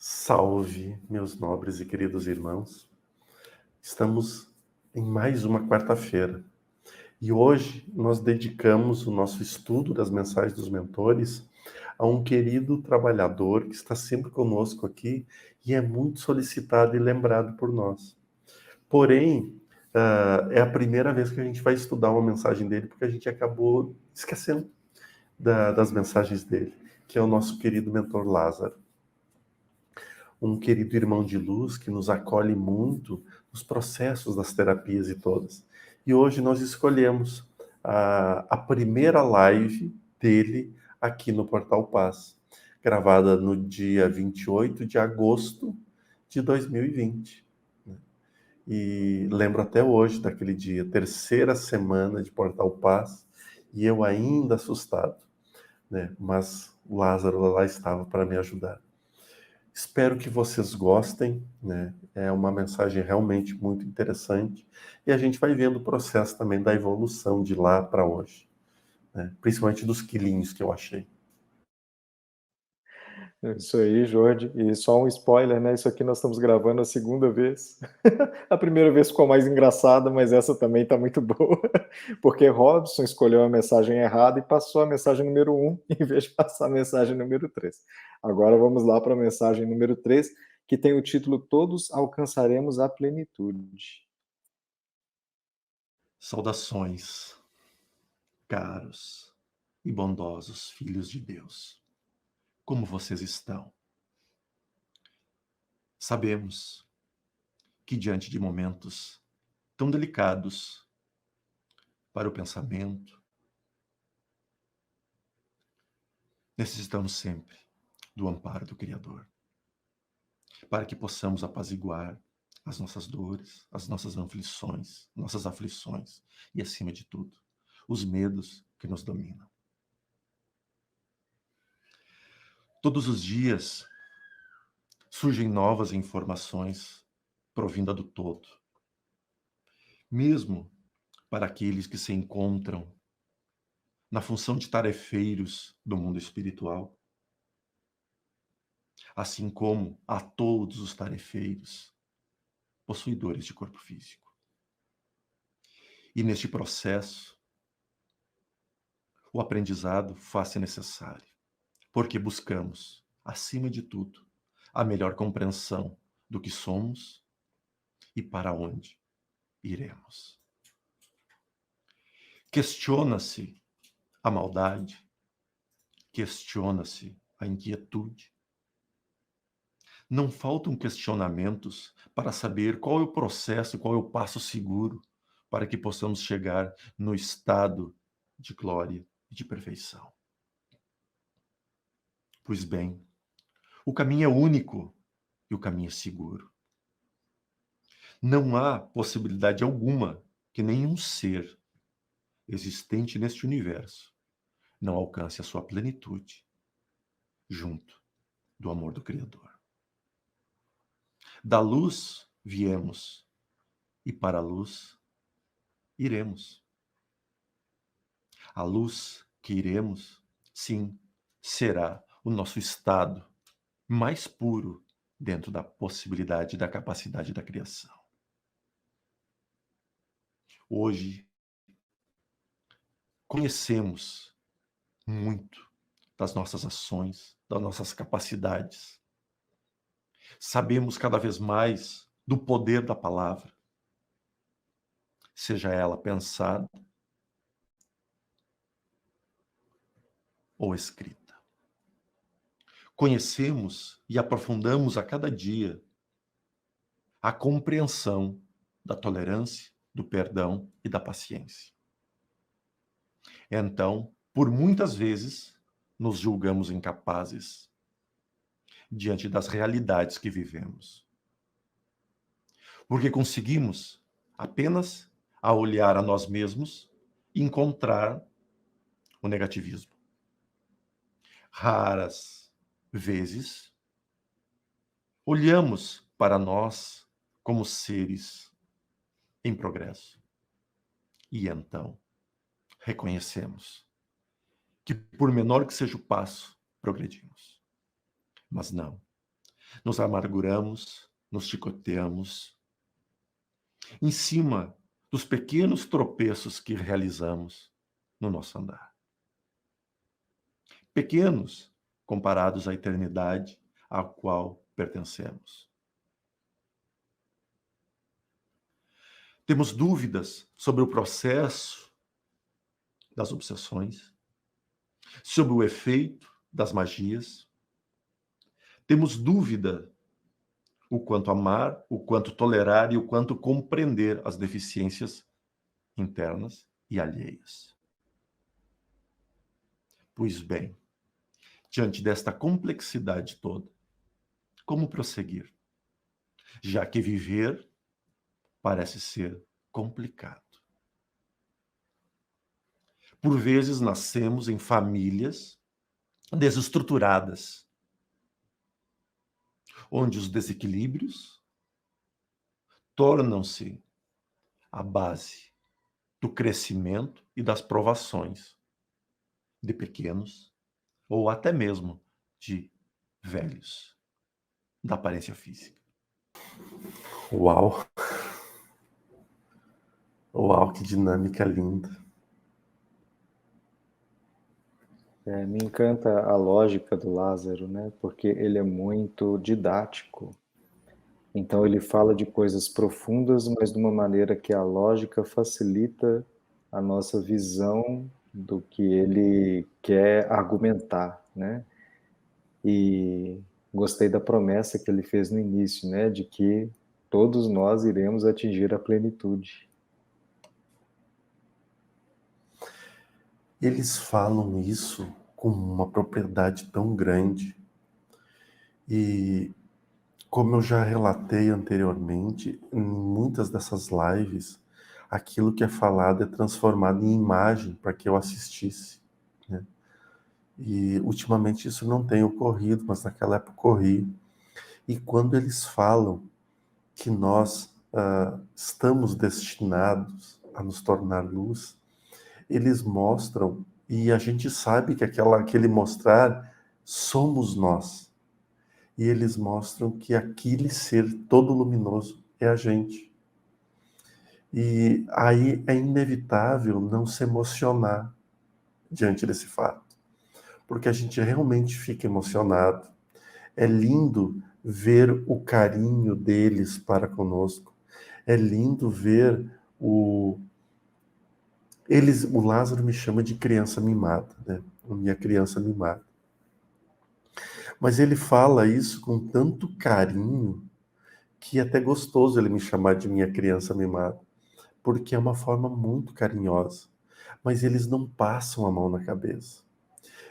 Salve, meus nobres e queridos irmãos. Estamos em mais uma quarta-feira e hoje nós dedicamos o nosso estudo das mensagens dos mentores a um querido trabalhador que está sempre conosco aqui e é muito solicitado e lembrado por nós. Porém, é a primeira vez que a gente vai estudar uma mensagem dele porque a gente acabou esquecendo das mensagens dele, que é o nosso querido mentor Lázaro. Um querido irmão de luz que nos acolhe muito nos processos das terapias e todas. E hoje nós escolhemos a primeira live dele aqui no Portal Paz, gravada no dia 28 de agosto de 2020. E lembro até hoje daquele dia, terceira semana de Portal Paz, e eu ainda assustado, né? Mas o Lázaro lá estava para me ajudar. Espero que vocês gostem, né? É uma mensagem realmente muito interessante. E a gente vai vendo o processo também da evolução de lá para hoje, né? Principalmente dos quilinhos que eu achei. É isso aí, Jorge. E só um spoiler, né? Isso aqui nós estamos gravando a segunda vez. A primeira vez ficou mais engraçada, mas essa também está muito boa, porque Robson escolheu a mensagem errada e passou a mensagem número 1 em vez de passar a mensagem número 3. Agora vamos lá para a mensagem número 3, que tem o título Todos alcançaremos a plenitude. Saudações, caros e bondosos filhos de Deus. Como vocês estão? Sabemos que diante de momentos tão delicados para o pensamento, necessitamos sempre do amparo do Criador, para que possamos apaziguar as nossas dores, as nossas aflições e, acima de tudo, os medos que nos dominam. Todos os dias surgem novas informações provinda do todo, mesmo para aqueles que se encontram na função de tarefeiros do mundo espiritual, assim como a todos os tarefeiros possuidores de corpo físico. E neste processo, o aprendizado faz-se necessário, porque buscamos, acima de tudo, a melhor compreensão do que somos e para onde iremos. Questiona-se a maldade, questiona-se a inquietude. Não faltam questionamentos para saber qual é o processo, qual é o passo seguro para que possamos chegar no estado de glória e de perfeição. Pois bem, o caminho é único e o caminho é seguro. Não há possibilidade alguma que nenhum ser existente neste universo não alcance a sua plenitude junto do amor do Criador. Da luz viemos e para a luz iremos. A luz que iremos, sim, será o nosso estado mais puro dentro da possibilidade e da capacidade da criação. Hoje, conhecemos muito das nossas ações, das nossas capacidades. Sabemos cada vez mais do poder da palavra, seja ela pensada ou escrita. Conhecemos e aprofundamos a cada dia a compreensão da tolerância, do perdão e da paciência. Então, por muitas vezes, nos julgamos incapazes diante das realidades que vivemos. Porque conseguimos apenas, a olhar a nós mesmos, encontrar o negativismo. Raras vezes, olhamos para nós como seres em progresso. E então, reconhecemos que, por menor que seja o passo, progredimos. Mas não. Nos amarguramos, nos chicoteamos, em cima dos pequenos tropeços que realizamos no nosso andar. Pequenos comparados à eternidade à qual pertencemos. Temos dúvidas sobre o processo das obsessões, sobre o efeito das magias. Temos dúvida o quanto amar, o quanto tolerar e o quanto compreender as deficiências internas e alheias. Pois bem, diante desta complexidade toda, como prosseguir? Já que viver parece ser complicado. Por vezes nascemos em famílias desestruturadas, onde os desequilíbrios tornam-se a base do crescimento e das provações de pequenos ou até mesmo de velhos, da aparência física. Uau! Uau, que dinâmica linda! Me encanta a lógica do Lázaro, né? Porque ele é muito didático. Então ele fala de coisas profundas, mas de uma maneira que a lógica facilita a nossa visão do que ele quer argumentar, né? E gostei da promessa que ele fez no início, né? De que todos nós iremos atingir a plenitude. Eles falam isso com uma propriedade tão grande. E como eu já relatei anteriormente, em muitas dessas lives, aquilo que é falado é transformado em imagem para que eu assistisse, né? E ultimamente isso não tem ocorrido, mas naquela época ocorria. E quando eles falam que nós estamos destinados a nos tornar luz, eles mostram, e a gente sabe que aquele mostrar somos nós. E eles mostram que aquele ser todo luminoso é a gente. E aí é inevitável não se emocionar diante desse fato, porque a gente realmente fica emocionado. É lindo ver o carinho deles para conosco. É lindo ver o Lázaro me chama de criança mimada, né? Minha criança mimada. Mas ele fala isso com tanto carinho que é até gostoso ele me chamar de minha criança mimada, porque é uma forma muito carinhosa. Mas eles não passam a mão na cabeça.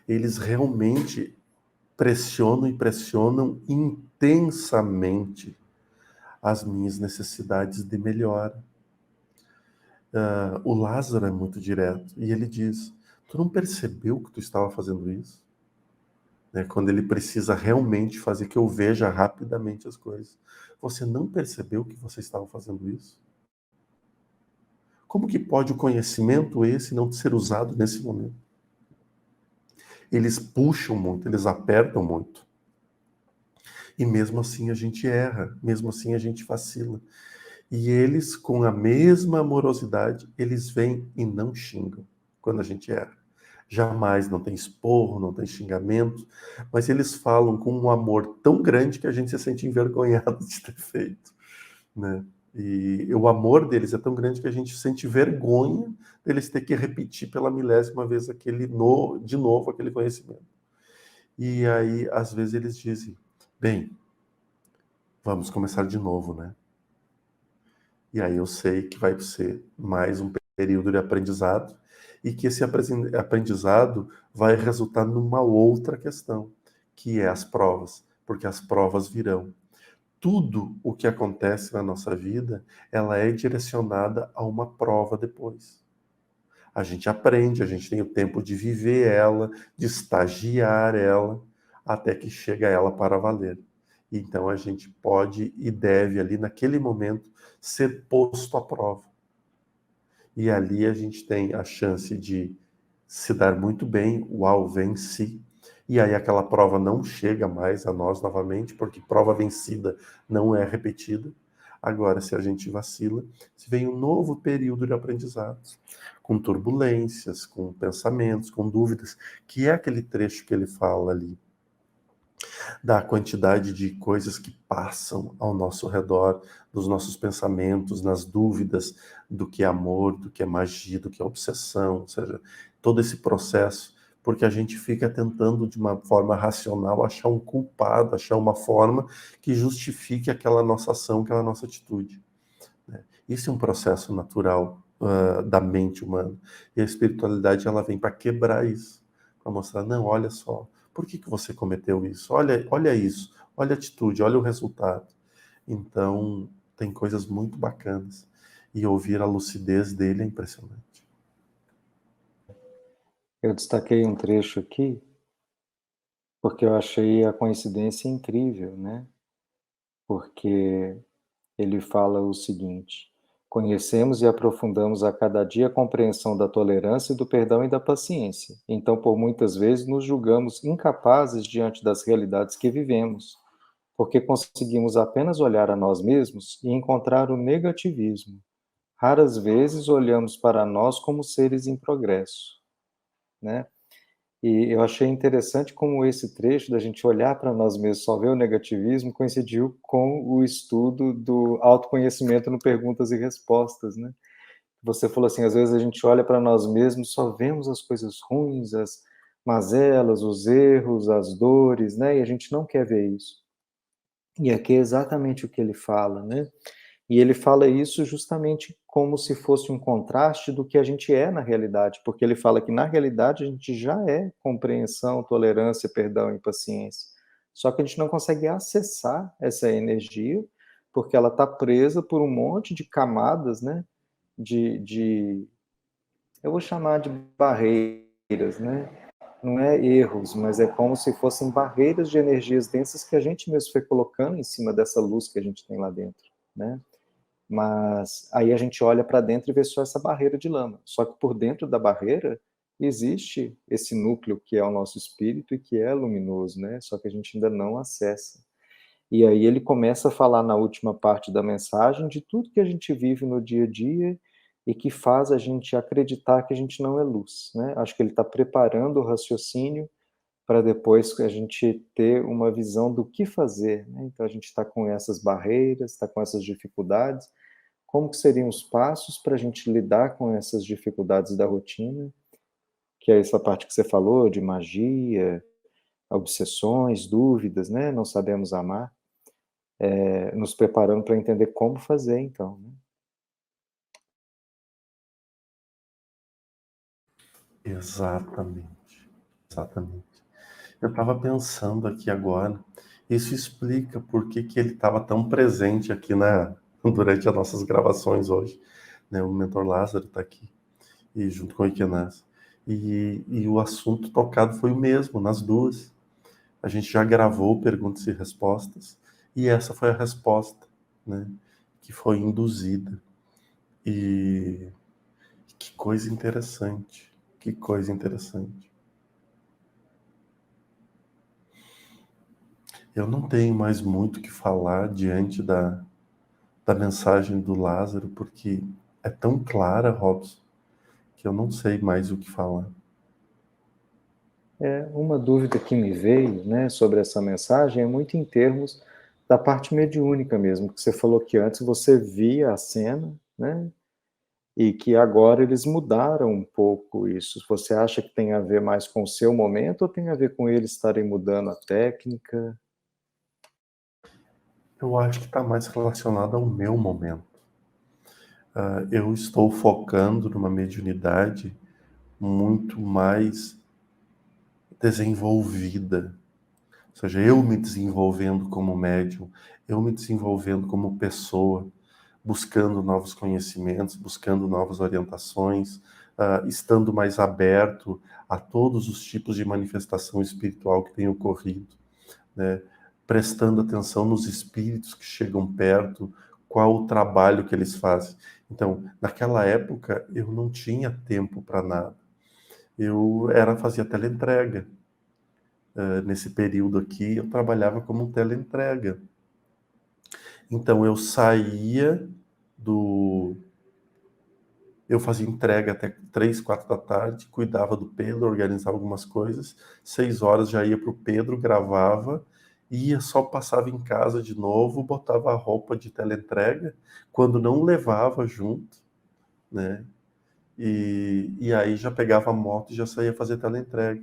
Eles realmente pressionam e pressionam intensamente as minhas necessidades de melhora. O Lázaro é muito direto e ele diz: tu não percebeu que tu estava fazendo isso? Né? Quando ele precisa realmente fazer que eu veja rapidamente as coisas. Você não percebeu que você estava fazendo isso? Como que pode o conhecimento esse não ser usado nesse momento? Eles puxam muito, eles apertam muito. E mesmo assim a gente erra, mesmo assim a gente vacila. E eles, com a mesma amorosidade, eles vêm e não xingam quando a gente erra. Jamais, não tem esporro, não tem xingamento, mas eles falam com um amor tão grande que a gente se sente envergonhado de ter feito, né? E o amor deles é tão grande que a gente sente vergonha deles ter que repetir pela milésima vez de novo aquele conhecimento. E aí, às vezes, eles dizem: bem, vamos começar de novo, né? E aí eu sei que vai ser mais um período de aprendizado e que esse aprendizado vai resultar numa outra questão, que é as provas, porque as provas virão. Tudo o que acontece na nossa vida, ela é direcionada a uma prova depois. A gente aprende, a gente tem o tempo de viver ela, de estagiar ela, até que chega ela para valer. Então a gente pode e deve ali naquele momento ser posto à prova. E ali a gente tem a chance de se dar muito bem, uau, venci. e aí aquela prova não chega mais a nós novamente, porque prova vencida não é repetida. Agora, se a gente vacila, se vem um novo período de aprendizados, com turbulências, com pensamentos, com dúvidas, que é aquele trecho que ele fala ali, da quantidade de coisas que passam ao nosso redor, dos nossos pensamentos, nas dúvidas do que é amor, do que é magia, do que é obsessão, ou seja, todo esse processo, porque a gente fica tentando de uma forma racional achar um culpado, achar uma forma que justifique aquela nossa ação, aquela nossa atitude, né? Isso é um processo natural da mente humana, e a espiritualidade ela vem para quebrar isso, para mostrar, não, olha só, por que você cometeu isso? Olha isso, olha a atitude, olha o resultado. Então, tem coisas muito bacanas. E ouvir a lucidez dele é impressionante. Eu destaquei um trecho aqui, porque eu achei a coincidência incrível, né? Porque ele fala o seguinte: conhecemos e aprofundamos a cada dia a compreensão da tolerância, do perdão e da paciência. Então, por muitas vezes, nos julgamos incapazes diante das realidades que vivemos, porque conseguimos apenas olhar a nós mesmos e encontrar o negativismo. Raras vezes olhamos para nós como seres em progresso, né? E eu achei interessante como esse trecho da gente olhar para nós mesmos, só ver o negativismo, coincidiu com o estudo do autoconhecimento no perguntas e respostas, né? Você falou assim, às vezes a gente olha para nós mesmos, só vemos as coisas ruins, as mazelas, os erros, as dores, né? E a gente não quer ver isso. E aqui é exatamente o que ele fala, né? E ele fala isso justamente como se fosse um contraste do que a gente é na realidade, porque ele fala que na realidade a gente já é compreensão, tolerância, perdão e paciência. Só que a gente não consegue acessar essa energia, porque ela está presa por um monte de camadas, né? Eu vou chamar de barreiras, né? Não é erros, mas é como se fossem barreiras de energias densas que a gente mesmo foi colocando em cima dessa luz que a gente tem lá dentro, né? Mas aí a gente olha para dentro e vê só essa barreira de lama. Só que por dentro da barreira existe esse núcleo que é o nosso espírito e que é luminoso, né? Só que a gente ainda não acessa. E aí ele começa a falar na última parte da mensagem de tudo que a gente vive no dia a dia e que faz a gente acreditar que a gente não é luz, né? Acho que ele está preparando o raciocínio para depois a gente ter uma visão do que fazer, né? Então a gente está com essas barreiras, está com essas dificuldades, como que seriam os passos para a gente lidar com essas dificuldades da rotina, que é essa parte que você falou, de magia, obsessões, dúvidas, né? Não sabemos amar, nos preparando para entender como fazer, então, né? Exatamente. Exatamente. Eu estava pensando aqui agora, isso explica por que que ele estava tão presente aqui durante as nossas gravações hoje, né? O mentor Lázaro está aqui, e junto com o Ikenaz. E o assunto tocado foi o mesmo, nas duas. A gente já gravou perguntas e respostas, e essa foi a resposta, né? Que foi induzida. E que coisa interessante, que coisa interessante. Eu não tenho mais muito o que falar diante da mensagem do Lázaro, porque é tão clara, Robson, que eu não sei mais o que falar. Uma dúvida que me veio, né, sobre essa mensagem é muito em termos da parte mediúnica mesmo, que você falou que antes você via a cena, né, e que agora eles mudaram um pouco isso. Você acha que tem a ver mais com o seu momento ou tem a ver com eles estarem mudando a técnica? Eu acho que está mais relacionado ao meu momento. Eu estou focando numa mediunidade muito mais desenvolvida. Ou seja, eu me desenvolvendo como médium, eu me desenvolvendo como pessoa, buscando novos conhecimentos, buscando novas orientações, estando mais aberto a todos os tipos de manifestação espiritual que tem ocorrido, né? Prestando atenção nos espíritos que chegam perto, qual o trabalho que eles fazem. Então, naquela época, eu não tinha tempo para nada. Eu fazia teleentrega. nesse período aqui, eu trabalhava como teleentrega. Então, eu saía do... Eu fazia entrega até 3, 4 da tarde, cuidava do Pedro, organizava algumas coisas. 6 horas já ia para o Pedro, gravava, ia, só passava em casa de novo, botava a roupa de teleentrega, quando não levava junto, né? E aí já pegava a moto e já saía fazer teleentrega.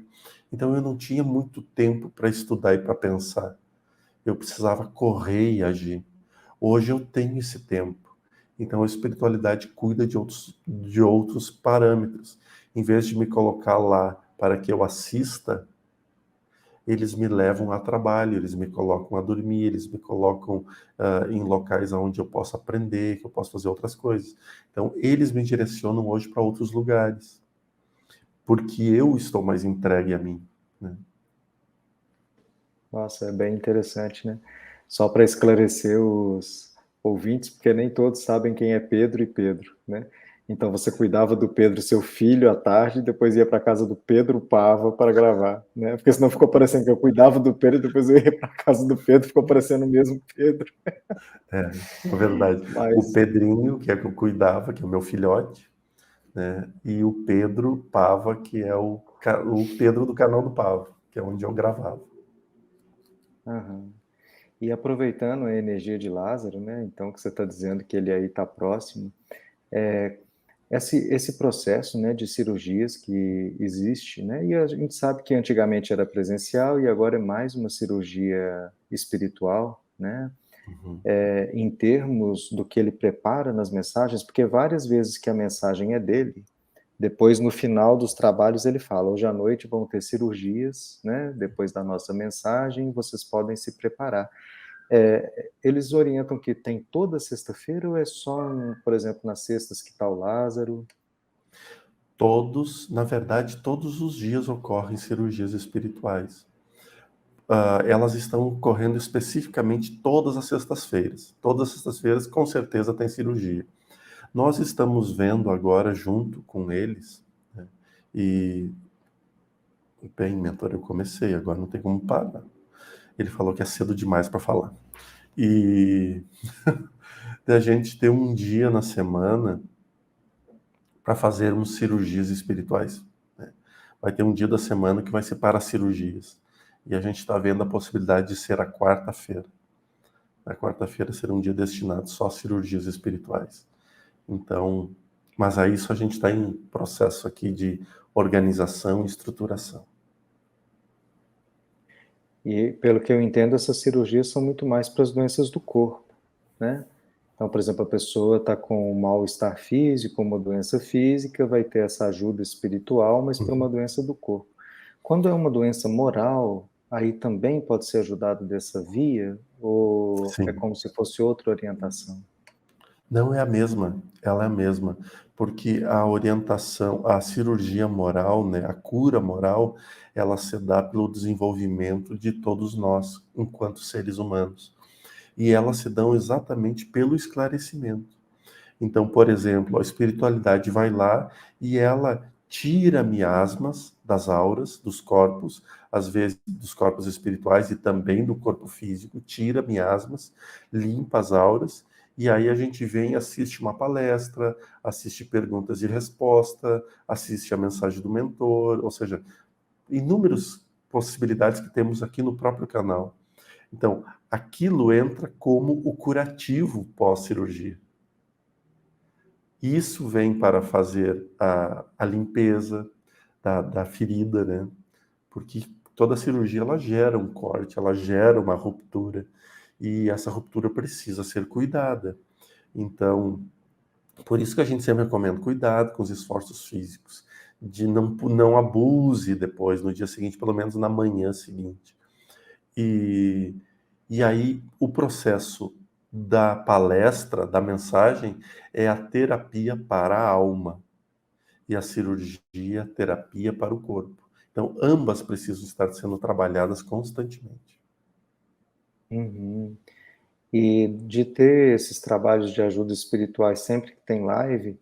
Então eu não tinha muito tempo para estudar e para pensar. Eu precisava correr e agir. Hoje eu tenho esse tempo. Então a espiritualidade cuida de outros parâmetros. Em vez de me colocar lá para que eu assista, eles me levam a trabalho, eles me colocam a dormir, eles me colocam em locais onde eu posso aprender, que eu posso fazer outras coisas. Então eles me direcionam hoje para outros lugares, porque eu estou mais entregue a mim, né? Nossa, é bem interessante, né? Só para esclarecer os ouvintes, porque nem todos sabem quem é Pedro e Pedro, né? Então você cuidava do Pedro, seu filho, à tarde, e depois ia para a casa do Pedro Pava para gravar, né? Porque senão ficou parecendo que eu cuidava do Pedro e depois eu ia para a casa do Pedro, ficou parecendo o mesmo Pedro. É verdade. O Mas, Pedrinho, que é que eu cuidava, que é o meu filhote, né? E o Pedro Pava, que é o Pedro do canal do Pava, que é onde eu gravava. aham. E aproveitando a energia de Lázaro, né? Então que você está dizendo que ele aí está próximo, esse processo, né, de cirurgias que existe, né, e a gente sabe que antigamente era presencial e agora é mais uma cirurgia espiritual, né, Uhum. em termos do que ele prepara nas mensagens, porque várias vezes que a mensagem é dele, depois no final dos trabalhos ele fala, hoje à noite vão ter cirurgias, né, depois da nossa mensagem, vocês podem se preparar. Eles orientam que tem toda sexta-feira ou é só, por exemplo, nas sextas que está o Lázaro? Na verdade, todos os dias ocorrem cirurgias espirituais. Elas estão ocorrendo especificamente todas as sextas-feiras. Todas as sextas-feiras, com certeza, tem cirurgia. Nós estamos vendo agora, junto com eles, né? E, bem, mentor, eu comecei, agora não tem como parar. Ele falou que é cedo demais para falar. E a gente ter um dia na semana para fazermos cirurgias espirituais, né? Vai ter um dia da semana que vai ser para cirurgias. E a gente está vendo a possibilidade de ser a quarta-feira. A quarta-feira ser um dia destinado só a cirurgias espirituais. Então, mas aí isso a gente está em processo aqui de organização e estruturação. E, pelo que eu entendo, essas cirurgias são muito mais para as doenças do corpo, né? Então, por exemplo, a pessoa está com um mal-estar físico, uma doença física, vai ter essa ajuda espiritual, mas para uma Uhum. doença do corpo. Quando é uma doença moral, aí também pode ser ajudado dessa via? Ou é Sim. como se fosse outra orientação? Não é a mesma, ela é a mesma, porque a orientação, a cirurgia moral, né, a cura moral, ela se dá pelo desenvolvimento de todos nós, enquanto seres humanos. E elas se dão exatamente pelo esclarecimento. Então, por exemplo, a espiritualidade vai lá e ela tira miasmas das auras, dos corpos, às vezes dos corpos espirituais e também do corpo físico, tira miasmas, limpa as auras, e aí a gente vem, assiste uma palestra, assiste perguntas e resposta, assiste a mensagem do mentor, ou seja, inúmeras possibilidades que temos aqui no próprio canal. Então, aquilo entra como o curativo pós-cirurgia. Isso vem para fazer a limpeza da ferida, né? Porque toda cirurgia ela gera um corte, ela gera uma ruptura, e essa ruptura precisa ser cuidada. Então, por isso que a gente sempre recomenda cuidado com os esforços físicos, de não abuse depois, no dia seguinte, pelo menos na manhã seguinte. E, e aí o processo da palestra, da mensagem, é a terapia para a alma e a cirurgia, terapia para o corpo. Então, ambas precisam estar sendo trabalhadas constantemente. Uhum. E de ter esses trabalhos de ajuda espirituais sempre que tem live,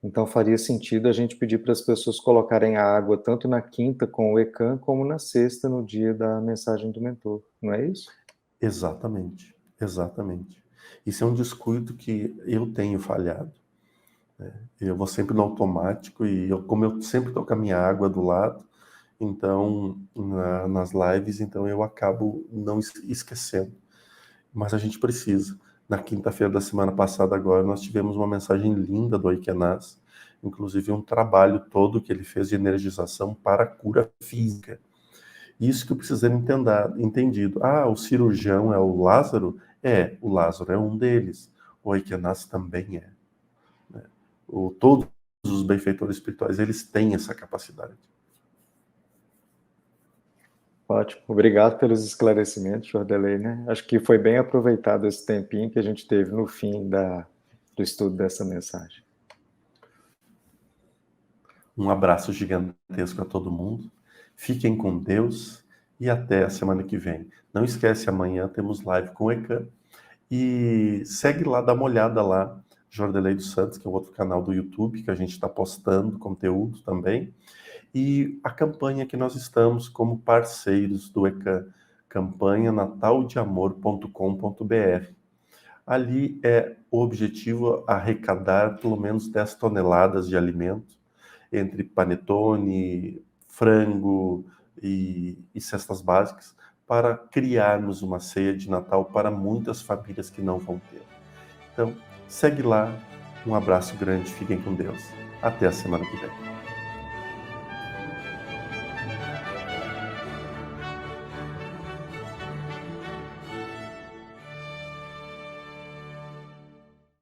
Então faria sentido a gente pedir para as pessoas colocarem a água tanto na quinta com o ECAM, como na sexta, no dia da mensagem do mentor, não é isso? Exatamente, exatamente. Isso é um descuido que eu tenho falhado. Eu vou sempre no automático e como eu sempre estou com a minha água do lado, então nas lives, então eu acabo não esquecendo. Mas a gente precisa. Na quinta-feira da semana passada agora, nós tivemos uma mensagem linda do Oikenaz, inclusive um trabalho todo que ele fez de energização para a cura física. Isso que eu preciso entendido. Ah, o cirurgião é o Lázaro? É, o Lázaro é um deles. O Oikenaz também é. Né? Todos os benfeitores espirituais, eles têm essa capacidade. Ótimo, obrigado pelos esclarecimentos, Jordelei, né? Acho que foi bem aproveitado esse tempinho que a gente teve no fim do estudo dessa mensagem. Um abraço gigantesco a todo mundo. Fiquem com Deus e até a semana que vem. Não esquece, amanhã temos live com o ECAM. E segue lá, dá uma olhada lá, Jordelei dos Santos, que é o outro canal do YouTube, que a gente está postando conteúdo também. E a campanha que nós estamos como parceiros do ECAM, campanha nataldeamor.com.br. Ali é o objetivo arrecadar pelo menos 10 toneladas de alimento, entre panetone, frango e cestas básicas, para criarmos uma ceia de Natal para muitas famílias que não vão ter. Então, segue lá. Um abraço grande, fiquem com Deus. Até a semana que vem.